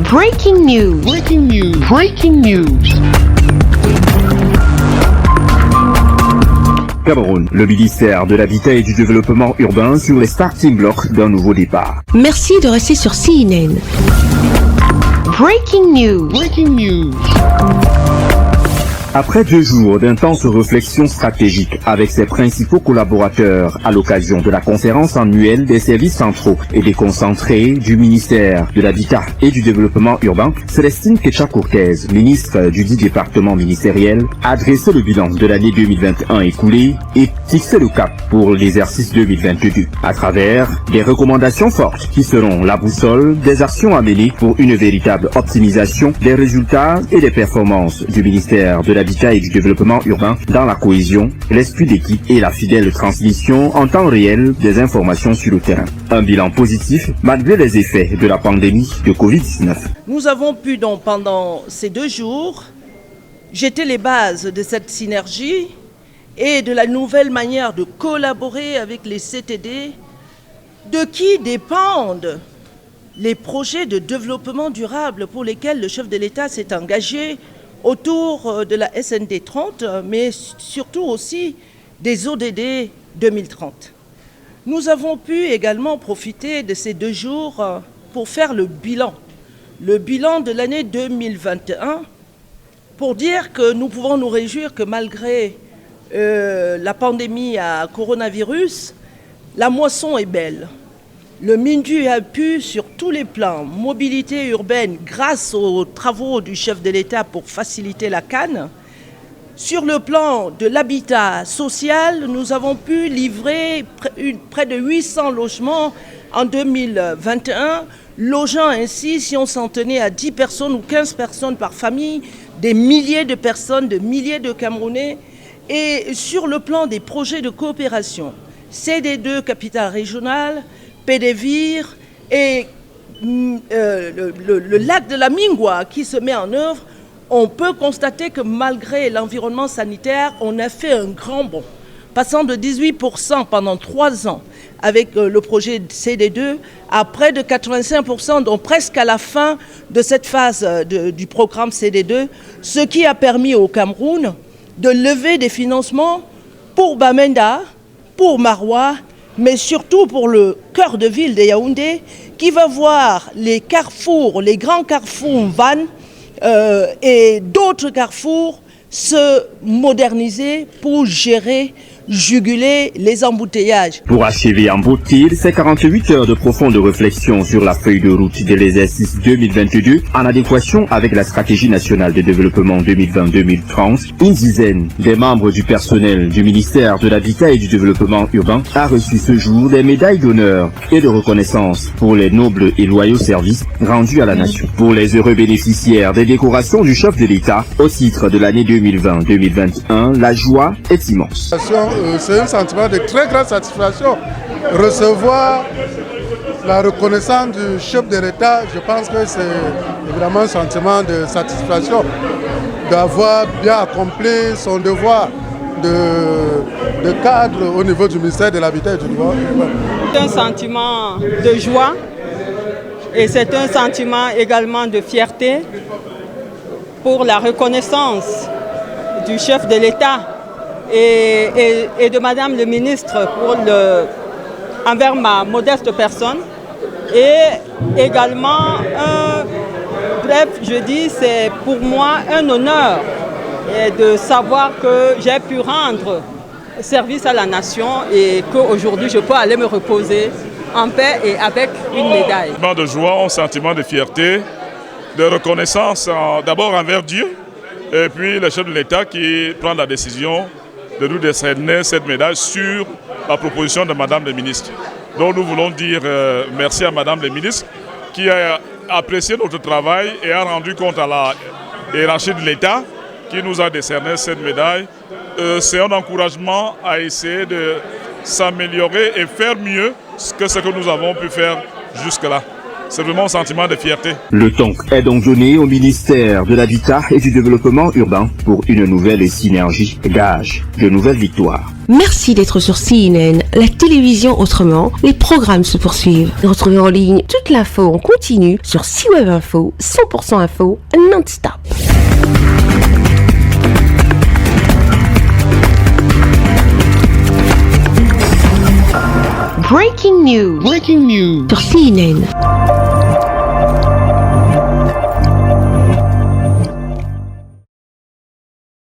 Breaking news. Breaking news. Breaking news. Cameroun, le ministère de l'Habitat et du Développement urbain sur les starting blocks d'un nouveau départ. Merci de rester sur CNN. Breaking news. Breaking news. Après 2 jours d'intenses réflexions stratégiques avec ses principaux collaborateurs à l'occasion de la conférence annuelle des services centraux et déconcentrés du ministère de l'Habitat et du Développement urbain, Célestine Ketcha-Cortez, ministre du dit département ministériel, a dressé le bilan de l'année 2021 écoulée et fixé le cap pour l'exercice 2022 à travers des recommandations fortes qui seront la boussole des actions à mener pour une véritable optimisation des résultats et des performances du ministère de l'Habitat et du Développement urbain dans la cohésion, l'esprit d'équipe et la fidèle transmission en temps réel des informations sur le terrain. Un bilan positif malgré les effets de la pandémie de Covid-19. Nous avons pu donc pendant ces 2 jours jeter les bases de cette synergie et de la nouvelle manière de collaborer avec les CTD, de qui dépendent les projets de développement durable pour lesquels le chef de l'État s'est engagé autour de la SND 30, mais surtout aussi des ODD 2030. Nous avons pu également profiter de ces 2 jours pour faire le bilan de l'année 2021, pour dire que nous pouvons nous réjouir que malgré la pandémie à coronavirus, la moisson est belle. Le MINDU a pu, sur tous les plans, mobilité urbaine, grâce aux travaux du chef de l'État pour faciliter la canne. Sur le plan de l'habitat social, nous avons pu livrer près de 800 logements en 2021, logeant ainsi, si on s'en tenait à 10 personnes ou 15 personnes par famille, des milliers de personnes, de milliers de Camerounais. Et sur le plan des projets de coopération, CD2 capitale régionale, Pédévire et le lac de la Mingwa qui se met en œuvre, on peut constater que malgré l'environnement sanitaire, on a fait un grand bond, passant de 18% pendant 3 ans avec le projet CD2 à près de 85%, donc presque à la fin de cette phase du programme CD2, ce qui a permis au Cameroun de lever des financements pour Bamenda, pour Maroua, mais surtout pour le cœur de ville de Yaoundé, qui va voir les carrefours, les grands carrefours Van et d'autres carrefours se moderniser pour juguler les embouteillages. Pour achever en beauté ces 48 heures de profonde réflexion sur la feuille de route de l'exercice 2022 en adéquation avec la stratégie nationale de développement 2020-2030, une dizaine des membres du personnel du ministère de l'Habitat et du Développement urbain a reçu ce jour des médailles d'honneur et de reconnaissance pour les nobles et loyaux services rendus à la nation. Pour les heureux bénéficiaires des décorations du chef de l'État au titre de l'année 2020-2021, la joie est immense. C'est un sentiment de très grande satisfaction. Recevoir la reconnaissance du chef de l'État, je pense que c'est évidemment un sentiment de satisfaction d'avoir bien accompli son devoir de cadre au niveau du ministère de l'Habitat et du Développement urbain. C'est un sentiment de joie et c'est un sentiment également de fierté pour la reconnaissance du chef de l'État et de Madame le ministre envers ma modeste personne. Et également, c'est pour moi un honneur de savoir que j'ai pu rendre service à la nation et qu'aujourd'hui je peux aller me reposer en paix et avec une médaille. Un sentiment de joie, un sentiment de fierté, de reconnaissance d'abord envers Dieu et puis le chef de l'État qui prend la décision de nous décerner cette médaille sur la proposition de Madame la ministre. Donc nous voulons dire merci à Madame la ministre qui a apprécié notre travail et a rendu compte à la hiérarchie de l'État qui nous a décerné cette médaille. C'est un encouragement à essayer de s'améliorer et faire mieux que ce que nous avons pu faire jusque-là. c'est vraiment un sentiment de fierté. Le temps est donc donné au ministère de l'Habitat et du Développement urbain pour une nouvelle synergie, gage de nouvelles victoires. Merci d'être sur CNN, la télévision autrement. Les programmes se poursuivent. Retrouvez en ligne toute l'info en continu sur C-Web Info, 100% info, non-stop. Breaking news. Sur CNN.